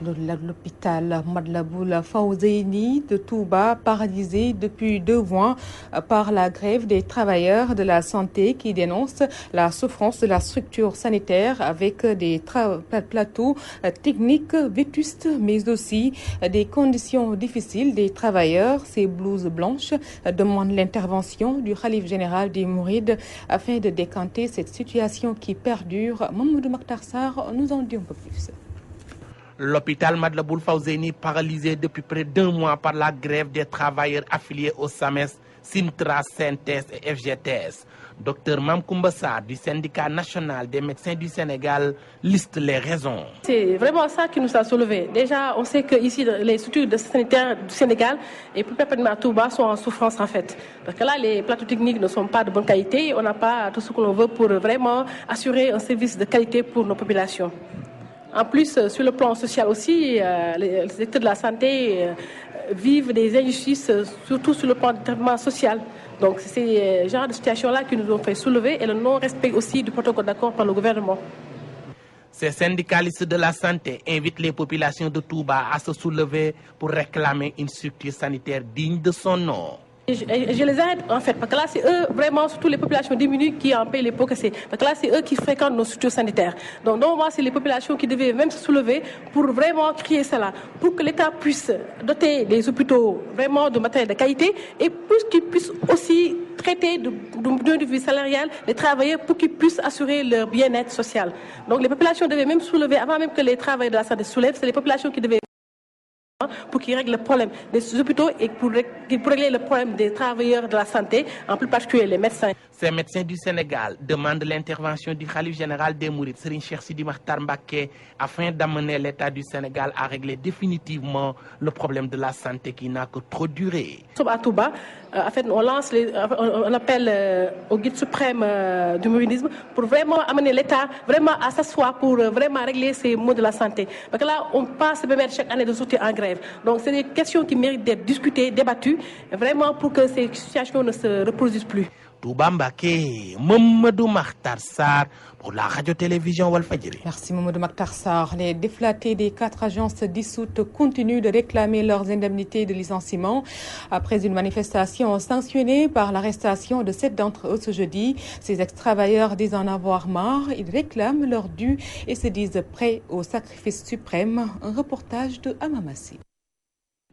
L'hôpital Matlaboul Fawzeyni de Touba, paralysé depuis 2 mois par la grève des travailleurs de la santé qui dénoncent la souffrance de la structure sanitaire avec des plateaux techniques vétustes, mais aussi des conditions difficiles des travailleurs. Ces blouses blanches demandent l'intervention du khalife général des Mourides afin de décanter cette situation qui perdure. Mamadou Makhtar Sarr nous en dit un peu plus. L'hôpital Matlaboul Fawzeyni paralysé depuis près d'1 mois par la grève des travailleurs affiliés au SAMES, Sintra, Synthèse et FGTS. Docteur Mamkoumba Sarr du syndicat national des médecins du Sénégal liste les raisons. C'est vraiment ça qui nous a soulevé. Déjà, on sait que ici les structures sanitaires du Sénégal et plus particulièrement à Touba sont en souffrance en fait. Parce que là, les plateaux techniques ne sont pas de bonne qualité. On n'a pas tout ce que l'on veut pour vraiment assurer un service de qualité pour nos populations. En plus, sur le plan social aussi, les secteurs de la santé vivent des injustices, surtout sur le plan du traitement social. Donc c'est ce genre de situation-là qui nous ont fait soulever et le non-respect aussi du protocole d'accord par le gouvernement. Ces syndicalistes de la santé invitent les populations de Touba à se soulever pour réclamer une structure sanitaire digne de son nom. Je les aide en fait, parce que là c'est eux vraiment, surtout les populations diminuées qui en payent les pots cassés. Parce que là c'est eux qui fréquentent nos structures sanitaires. Donc normalement c'est les populations qui devaient même se soulever pour vraiment crier cela, pour que l'État puisse doter les hôpitaux vraiment de matériel de qualité et plus qu'ils puissent aussi traiter d'un point de vue salarial les travailleurs pour qu'ils puissent assurer leur bien-être social. Donc les populations devaient même soulever, avant même que les travailleurs de la santé se soulèvent, c'est les populations qui devaient pour qu'ils règlent le problème des hôpitaux et pour régler le problème des travailleurs de la santé, en plus particulier les médecins. Ces médecins du Sénégal demandent l'intervention du khalife général des Mourides, Serigne Cheikh Sidi Makhtar Mbacké, afin d'amener l'État du Sénégal à régler définitivement le problème de la santé qui n'a que trop duré. À Touba, en fait, on appelle au guide suprême du mouridisme pour vraiment amener l'État vraiment à s'asseoir pour vraiment régler ces maux de la santé. Parce que là, on passe chaque année de sortir en grève. Donc, c'est des questions qui méritent d'être discutées, débattues, vraiment pour que ces situations ne se reproduisent plus. Touba Mbacké, Mamadou Makhtar Sarr pour la radio-télévision Walfadjri. Merci Mamadou Makhtar Sarr. Les déflatés des 4 agences dissoutes continuent de réclamer leurs indemnités de licenciement après une manifestation sanctionnée par l'arrestation de 7 d'entre eux ce jeudi. Ces ex-travailleurs disent en avoir marre. Ils réclament leur dû et se disent prêts au sacrifice suprême. Un reportage de Amamassi.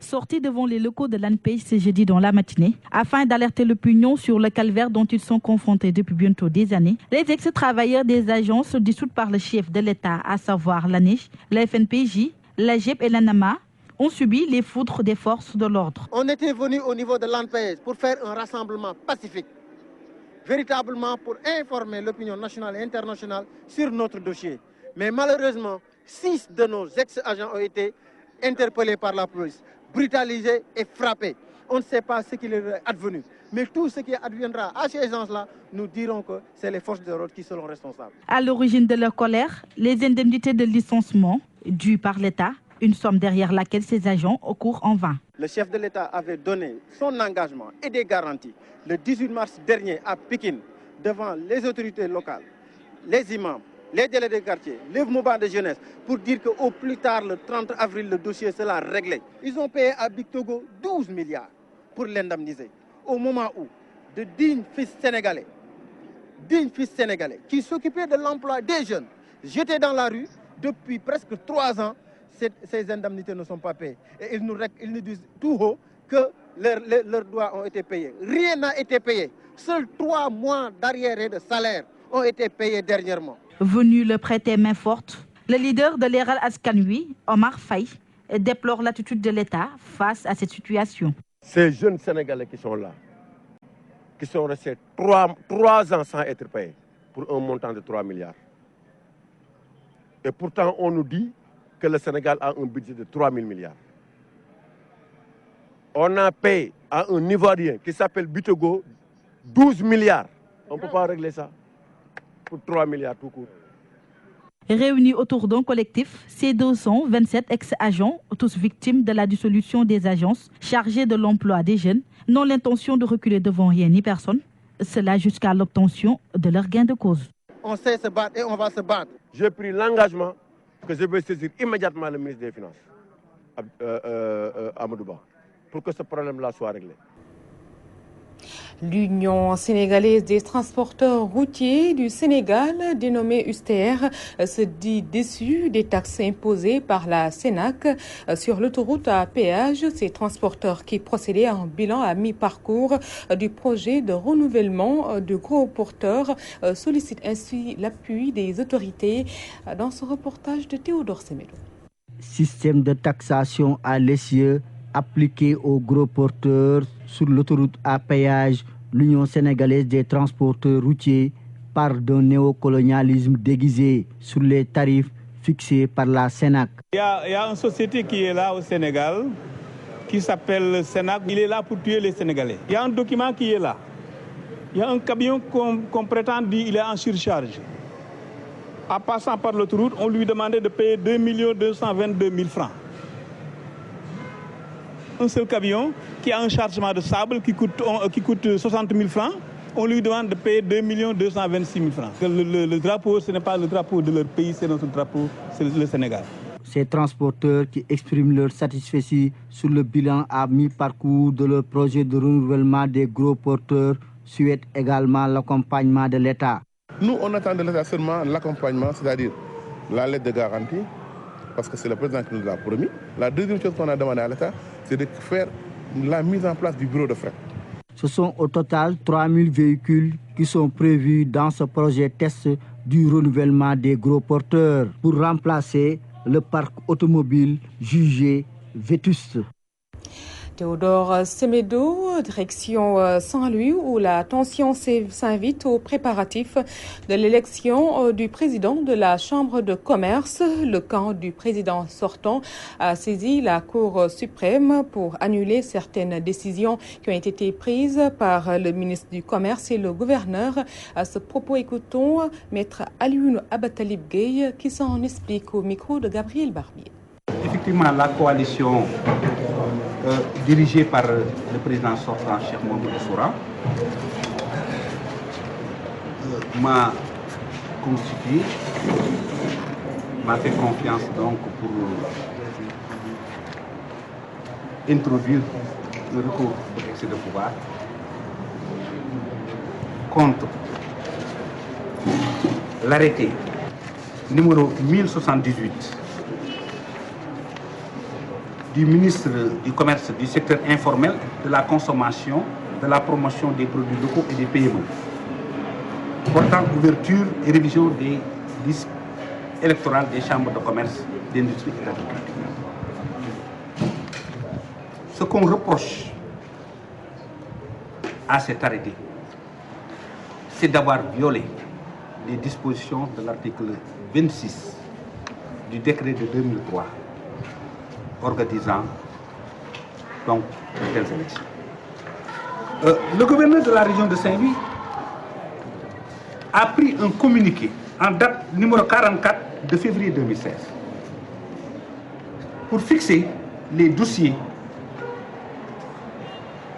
Sortis devant les locaux de l'ANPEJ ce jeudi dans la matinée, afin d'alerter l'opinion sur le calvaire dont ils sont confrontés depuis bientôt des années, les ex-travailleurs des agences dissoutes par le chef de l'État, à savoir l'ANEJ, la FNPJ, la GEP et l'ANAMA, ont subi les foudres des forces de l'ordre. On était venu au niveau de l'ANPEJ pour faire un rassemblement pacifique, véritablement pour informer l'opinion nationale et internationale sur notre dossier. Mais malheureusement, 6 de nos ex-agents ont été interpellés par la police, brutalisés et frappés. On ne sait pas ce qui leur est advenu. Mais tout ce qui adviendra à ces gens-là, nous dirons que c'est les forces de l'ordre qui seront responsables. À l'origine de leur colère, les indemnités de licenciement dues par l'État, une somme derrière laquelle ces agents courent en vain. Le chef de l'État avait donné son engagement et des garanties le 18 mars dernier à Pékin devant les autorités locales, les imams, les délégués de quartier, les mouvements de jeunesse, pour dire qu'au plus tard, le 30 avril, le dossier sera réglé. Ils ont payé à Big Togo 12 milliards pour l'indemniser. Au moment où de dignes fils sénégalais qui s'occupaient de l'emploi des jeunes, jetés dans la rue depuis presque 3 ans, ces indemnités ne sont pas payées. Et ils nous disent tout haut que leurs droits ont été payés. Rien n'a été payé. Seuls 3 mois d'arriérés de salaire ont été payés dernièrement. Venu le prêter main forte, le leader de l'Eral Askanui, Omar Faye, déplore l'attitude de l'État face à cette situation. Ces jeunes Sénégalais qui sont là, qui sont restés 3 ans sans être payés pour un montant de 3 milliards. Et pourtant, on nous dit que le Sénégal a un budget de 3 000 milliards. On a payé à un Ivoirien qui s'appelle Bitogo 12 milliards. On ne peut pas régler ça pour 3 milliards tout court. Réunis autour d'un collectif, ces 227 ex-agents, tous victimes de la dissolution des agences chargées de l'emploi des jeunes, n'ont l'intention de reculer devant rien ni personne, cela jusqu'à l'obtention de leur gain de cause. On sait se battre et on va se battre. J'ai pris l'engagement que je vais saisir immédiatement le ministre des Finances, Amadou Ba, pour que ce problème-là soit réglé. L'Union sénégalaise des transporteurs routiers du Sénégal, dénommée USTR, se dit déçue des taxes imposées par la Sénac sur l'autoroute à péage. Ces transporteurs qui procédaient à un bilan à mi-parcours du projet de renouvellement de gros porteurs sollicitent ainsi l'appui des autorités dans ce reportage de Théodore Semedo. Système de taxation à l'essieu appliqué aux gros porteurs sur l'autoroute à péage, l'Union sénégalaise des transporteurs routiers parle d'un néocolonialisme déguisé sur les tarifs fixés par la Sénac. Il y a une société qui est là au Sénégal, qui s'appelle Sénac. Il est là pour tuer les Sénégalais. Il y a un document qui est là. Il y a un camion qu'on prétend dire qu'il est en surcharge. En passant par l'autoroute, on lui demandait de payer 2 222 000 francs. Un seul camion qui a un chargement de sable qui coûte 60 000 francs, on lui demande de payer 2 226 000 francs. Le drapeau, ce n'est pas le drapeau de leur pays, c'est notre drapeau, c'est le Sénégal. Ces transporteurs qui expriment leur satisfaction sur le bilan à mi-parcours de leur projet de renouvellement des gros porteurs souhaitent également l'accompagnement de l'État. Nous, on attend de l'État seulement l'accompagnement, c'est-à-dire la lettre de garantie, parce que c'est le président qui nous l'a promis. La deuxième chose qu'on a demandé à l'État, c'est de faire la mise en place du bureau de fret. Ce sont au total 3000 véhicules qui sont prévus dans ce projet test du renouvellement des gros porteurs pour remplacer le parc automobile jugé vétuste. Théodore Semedo, direction Saint-Louis, où la tension s'invite aux préparatifs de l'élection du président de la Chambre de commerce. Le camp du président sortant a saisi la Cour suprême pour annuler certaines décisions qui ont été prises par le ministre du Commerce et le gouverneur. À ce propos, écoutons Maître Alioune Abatalib Gueye qui s'en explique au micro de Gabriel Barbier. Effectivement, la coalition dirigée par le président sortant, Cheikh Mamadou Soura, m'a constitué, m'a fait confiance donc pour introduire le recours d'excès de pouvoir contre l'arrêté numéro 1078 du ministre du Commerce, du secteur informel, de la consommation, de la promotion des produits locaux et des PME, portant ouverture et révision des listes électorales des chambres de commerce, d'industrie et d'agriculture. Ce qu'on reproche à cet arrêté, c'est d'avoir violé les dispositions de l'article 26 du décret de 2003 organisant donc de telles élections. Le gouverneur de la région de Saint-Louis a pris un communiqué en date numéro 44 de février 2016 pour fixer les dossiers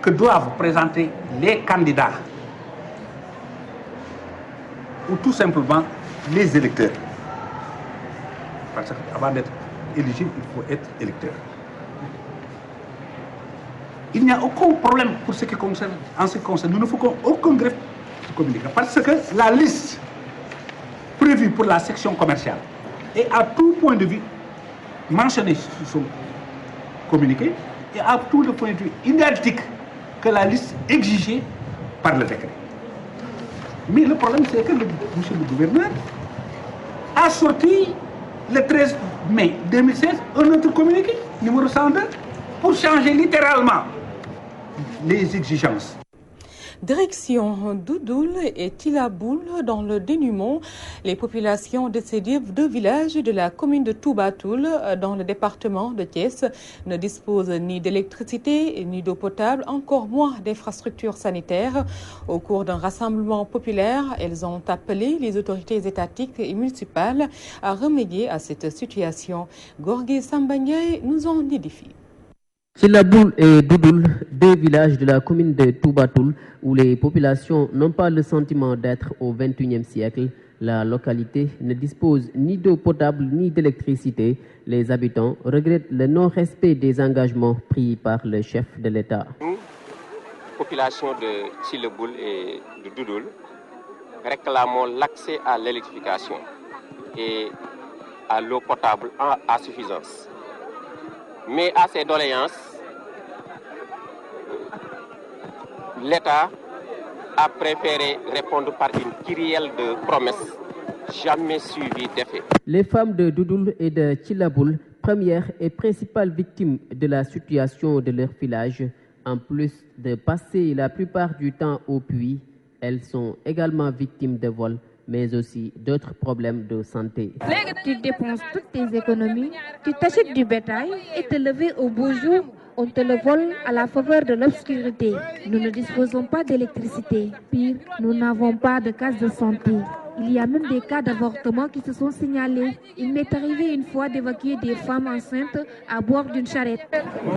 que doivent présenter les candidats ou tout simplement les électeurs. Parce qu'avant d'être éligible, il faut être électeur. Il n'y a aucun problème pour ce qui concerne, en ce qui concerne. Nous ne faisons aucun greffe de communiqué. Parce que la liste prévue pour la section commerciale est à tout point de vue mentionnée sur son communiqué et à tout le point de vue identique que la liste exigée par le décret. Mais le problème, c'est que monsieur le gouverneur a sorti le 13 mai 2016 un autre communiqué, numéro 102, pour changer littéralement les exigences. Direction Doudoul et Tilaboul dans le dénuement. Les populations de ces deux villages de la commune de Toubatoul dans le département de Thiès ne disposent ni d'électricité ni d'eau potable, encore moins d'infrastructures sanitaires. Au cours d'un rassemblement populaire, elles ont appelé les autorités étatiques et municipales à remédier à cette situation. Gorgui Sambagnaye nous en édifie. Tilaboul et Doudoul, deux villages de la commune de Toubatoul où les populations n'ont pas le sentiment d'être au XXIe siècle, La localité ne dispose ni d'eau potable ni d'électricité. Les habitants regrettent le non-respect des engagements pris par le chef de l'État. Nous, population de Tchileboul et de Doudoul, réclamons l'accès à l'électrification et à l'eau potable à suffisance. Mais à ces doléances, l'État a préféré répondre par une kyrielle de promesses jamais suivies d'effet. Les femmes de Doudoul et de Tchileboul, premières et principales victimes de la situation de leur village, en plus de passer la plupart du temps au puits, elles sont également victimes de vols, mais aussi d'autres problèmes de santé. Tu dépenses toutes tes économies, tu t'achètes du bétail et te lever au beau jour, on te le vole à la faveur de l'obscurité. Nous ne disposons pas d'électricité. Pire, nous n'avons pas de case de santé. Il y a même des cas d'avortement qui se sont signalés. Il m'est arrivé une fois d'évacuer des femmes enceintes à bord d'une charrette.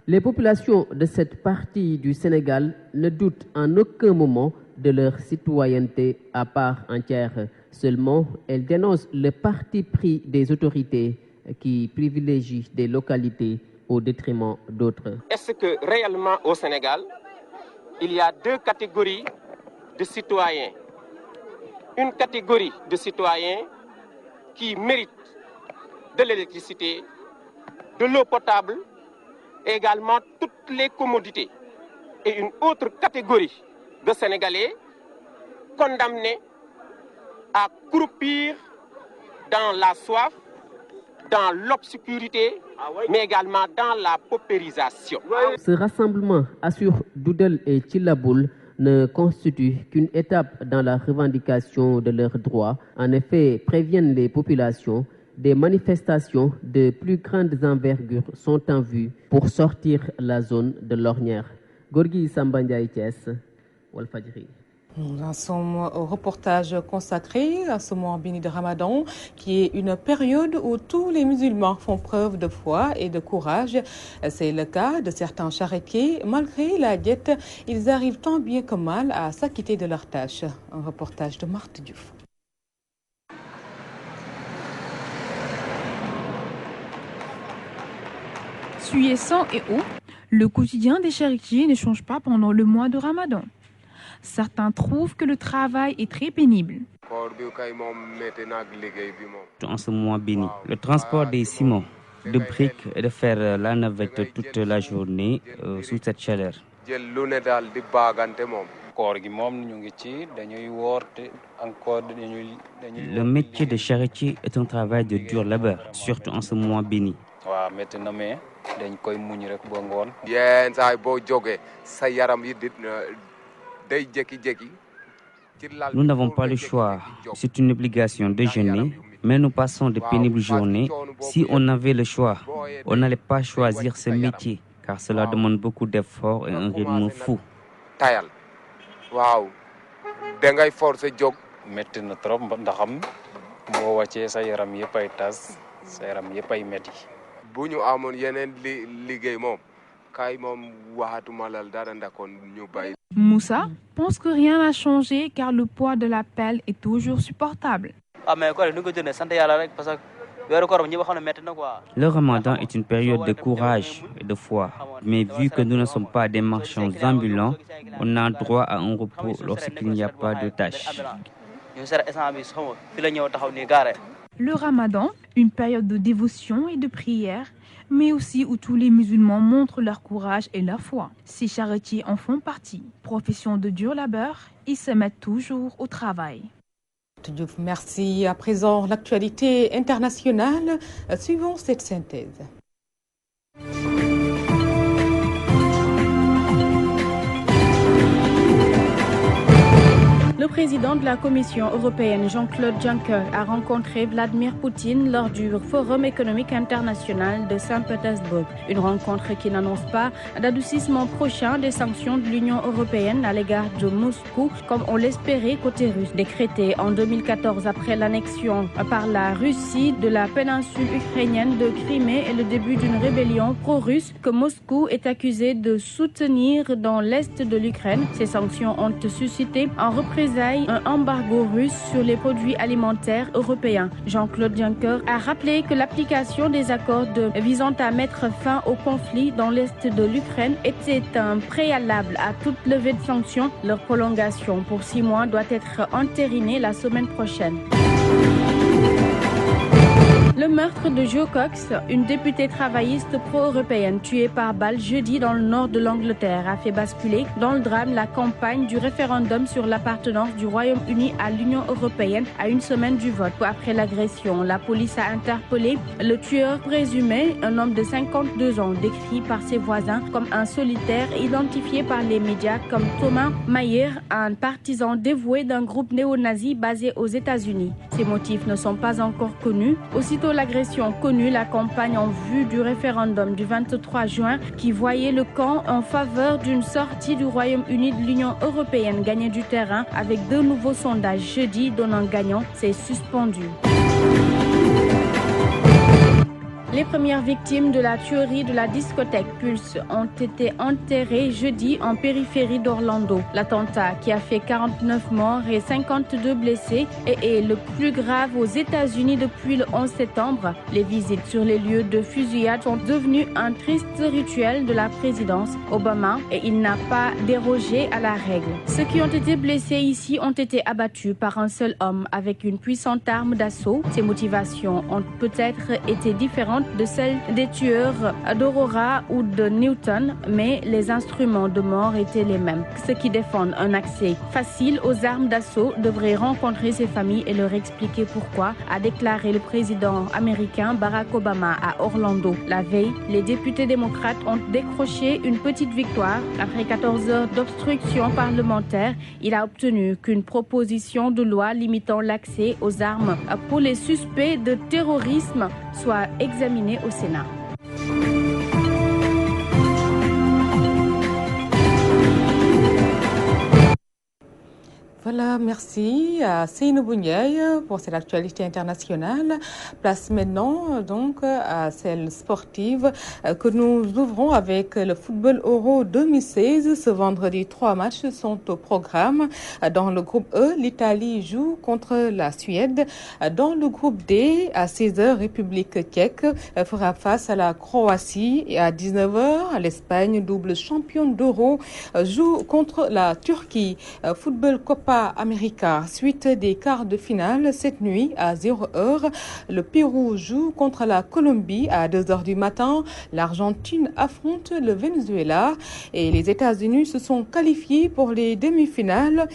Les populations de cette partie du Sénégal ne doutent en aucun moment de leur citoyenneté à part entière. Seulement, elles dénoncent le parti pris des autorités qui privilégient des localités au détriment d'autres. Est-ce que réellement au Sénégal, il y a deux catégories de citoyens? Une catégorie de citoyens qui méritent de l'électricité, de l'eau potable, et également toutes les commodités. Et une autre catégorie de Sénégalais condamnés à croupir dans la soif, dans l'obscurité, mais également dans la paupérisation. Ce rassemblement assure Doudoul et Tchileboul ne constitue qu'une étape dans la revendication de leurs droits. En effet, préviennent les populations, des manifestations de plus grandes envergures sont en vue pour sortir la zone de l'ornière. Gorgui Sambandiaï Thiès, Walfadjri. Nous en sommes au reportage consacré à ce mois béni de Ramadan, qui est une période où tous les musulmans font preuve de foi et de courage. C'est le cas de certains charretiers. Malgré la diète, ils arrivent tant bien que mal à s'acquitter de leurs tâches. Un reportage de Marthe Diouf. Suer sang et eau, le quotidien des charretiers ne change pas pendant le mois de Ramadan. Certains trouvent que le travail est très pénible. En ce mois béni, le transport des ciments, de briques et de faire la navette toute la journée sous cette chaleur. Le métier de charretier est un travail de dur labeur, surtout en ce mois béni. Nous n'avons pas le choix, c'est une obligation de jeûner, mais nous passons de pénibles journées. Si on avait le choix, on n'allait pas choisir ce métier, car cela demande beaucoup d'efforts et un rythme fou. Moussa pense que rien n'a changé car le poids de la pelle est toujours supportable. Le Ramadan est une période de courage et de foi, mais vu que nous ne sommes pas des marchands ambulants, on a droit à un repos lorsqu'il n'y a pas de tâches. Le Ramadan, une période de dévotion et de prière, mais aussi où tous les musulmans montrent leur courage et leur foi. Ces charretiers en font partie. Profession de dur labeur, ils se mettent toujours au travail. Merci. À présent, l'actualité internationale. Suivons cette synthèse. Le président de la Commission européenne, Jean-Claude Juncker, a rencontré Vladimir Poutine lors du Forum économique international de Saint-Pétersbourg. Une rencontre qui n'annonce pas d'adoucissement prochain des sanctions de l'Union européenne à l'égard de Moscou, comme on l'espérait côté russe. Décrété en 2014 après l'annexion par la Russie de la péninsule ukrainienne de Crimée et le début d'une rébellion pro-russe que Moscou est accusé de soutenir dans l'est de l'Ukraine. Ces sanctions ont suscité en représailles représailles un embargo russe sur les produits alimentaires européens. Jean-Claude Juncker a rappelé que l'application des accords visant à mettre fin au conflit dans l'est de l'Ukraine était un préalable à toute levée de sanctions. Leur prolongation pour 6 mois doit être entérinée la semaine prochaine. Le meurtre de Jo Cox, une députée travailliste pro-européenne tuée par balle jeudi dans le nord de l'Angleterre, a fait basculer dans le drame la campagne du référendum sur l'appartenance du Royaume-Uni à l'Union européenne à une semaine du vote. Après l'agression, la police a interpellé le tueur présumé, un homme de 52 ans, décrit par ses voisins comme un solitaire, identifié par les médias comme Thomas Mayer, un partisan dévoué d'un groupe néo-nazi basé aux États-Unis. Ses motifs ne sont pas encore connus. Aussitôt l'agression connue, la campagne en vue du référendum du 23 juin qui voyait le camp en faveur d'une sortie du Royaume-Uni de l'Union européenne gagner du terrain avec 2 nouveaux sondages jeudi donnant gagnant, s'est suspendu. Les premières victimes de la tuerie de la discothèque Pulse ont été enterrées jeudi en périphérie d'Orlando. L'attentat qui a fait 49 morts et 52 blessés est le plus grave aux États-Unis depuis le 11 septembre. Les visites sur les lieux de fusillade sont devenues un triste rituel de la présidence Obama et il n'a pas dérogé à la règle. Ceux qui ont été blessés ici ont été abattus par un seul homme avec une puissante arme d'assaut. Ses motivations ont peut-être été différentes de celles des tueurs d'Aurora ou de Newton, mais les instruments de mort étaient les mêmes. Ceux qui défendent un accès facile aux armes d'assaut devraient rencontrer ces familles et leur expliquer pourquoi, a déclaré le président américain Barack Obama à Orlando. La veille, les députés démocrates ont décroché une petite victoire. Après 14 heures d'obstruction parlementaire, il a obtenu qu'une proposition de loi limitant l'accès aux armes pour les suspects de terrorisme soit examinée au Sénat. Voilà, merci à Seynabou Ndiaye pour cette actualité internationale. Place maintenant donc à celle sportive que nous ouvrons avec le football Euro 2016. Ce vendredi, 3 matchs sont au programme. Dans le groupe E, l'Italie joue contre la Suède. Dans le groupe D, à 16h, République tchèque fera face à la Croatie. Et à 19h, l'Espagne, double championne d'Euro, joue contre la Turquie. Football Copa América, suite des quarts de finale cette nuit à 0h. Le Pérou joue contre la Colombie à 2h du matin. L'Argentine affronte le Venezuela et les États-Unis se sont qualifiés pour les demi-finales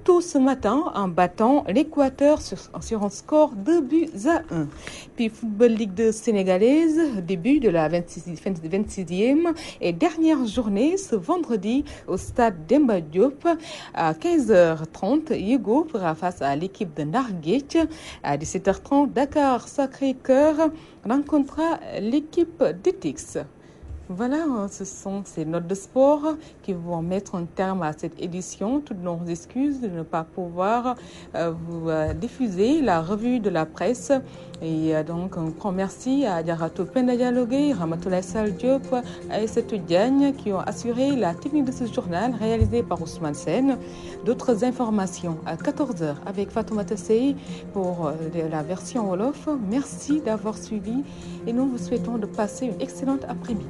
tôt ce matin en battant l'Équateur sur un score 2-1. Puis Football Ligue 2 sénégalaise, début de la 26e et dernière journée ce vendredi au stade Demba Diop à 15h30. Hugo fera face à l'équipe de Narguet. À 17h30, Dakar Sacré-Cœur rencontrera l'équipe d'Etix. Voilà, ce sont ces notes de sport qui vont mettre un terme à cette édition. Toutes nos excuses de ne pas pouvoir vous diffuser la revue de la presse. Et donc, un grand merci à Diarato Penda Dialogué, Ramatoulaye Sall Diop, Aïssatou Diagne qui ont assuré la technique de ce journal réalisé par Ousmane Sen. D'autres informations à 14h avec Fatoumata Sey pour la version Wolof. Merci d'avoir suivi et nous vous souhaitons de passer une excellente après-midi.